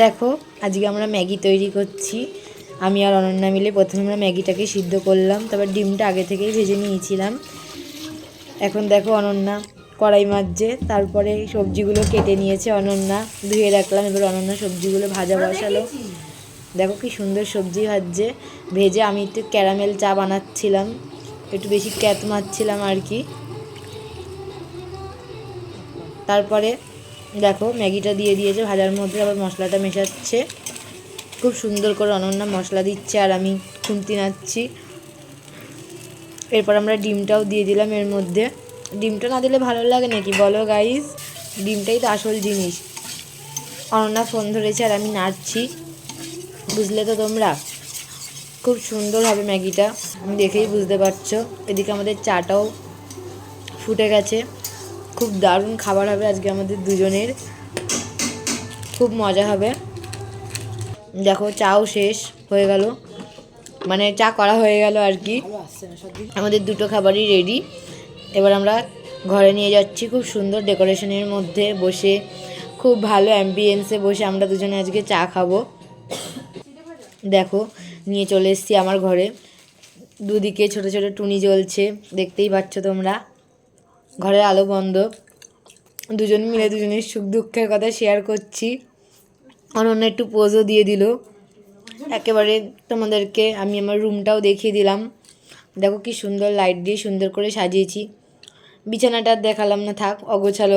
দেখো আজকে আমরা ম্যাগি তৈরি করছি। আমি আর অনন্যা মিলে প্রথমে আমরা ম্যাগিটাকে সিদ্ধ করলাম, তারপর ডিমটা আগে থেকেই ভেজে নিয়েছিলাম। এখন দেখো অনন্যা কড়াই মাজছে, তারপরে সবজিগুলো কেটে নিয়েছে অনন্যা, ধুয়ে রাখলাম। এবার অনন্যা সবজিগুলো ভাজা বসালো। দেখো কি সুন্দর সবজি ভাজছে। ভেজে আমি একটু ক্যারামেল চা বানাচ্ছিলাম, একটু বেশি ক্যাত মারছিলাম আর কি। তারপরে দেখো ম্যাগিটা দিয়ে দিয়েছে ভাজার মধ্যে, আবার মশলাটা মেশাচ্ছে। খুব সুন্দর করে অনন্যা মশলা দিচ্ছে আর আমি খুন্তি নাচ্ছি। এরপর আমরা ডিমটাও দিয়ে দিলাম এর মধ্যে। ডিমটা না দিলে ভালো লাগে নাকি বলো গাইস? ডিমটাই তো আসল জিনিস। অনন্যা ফোন ধরেছে আর আমি নাড়ছি, বুঝলে তো তোমরা। খুব সুন্দর হবে ম্যাগিটা, আমি দেখেই বুঝতে পারছো। এদিকে আমাদের চাটাও ফুটে গেছে। খুব দারুণ খাবার হবে আজকে আমাদের দুজনের, খুব মজা হবে। দেখো চাও শেষ হয়ে গেল, মানে চা করা হয়ে গেল আর কি। আমাদের দুটো খাবারই রেডি। এবার আমরা ঘরে নিয়ে যাচ্ছি খুব সুন্দর ডেকোরেশনের মধ্যে বসে, খুব ভালো অ্যাম্বিয়েন্সে বসে আমরা দুজনে আজকে চা খাবো। দেখো নিয়ে চলে এসেছি আমার ঘরে। দুদিকে ছোট ছোট টুনি জ্বলছে, দেখতেই পাচ্ছ তোমরা। ঘরের আলো বন্ধ। দুজন মিলে দুজনের সুখ দুঃখের কথা শেয়ার করছি। অনন্য একটু পোজও দিয়ে দিল। একেবারে তোমাদেরকে আমি আমার রুমটাও দেখিয়ে দিলাম। দেখো কি সুন্দর লাইট দিয়ে সুন্দর করে সাজিয়েছি। বিছানাটা দেখালাম না, থাক, অগোছালো।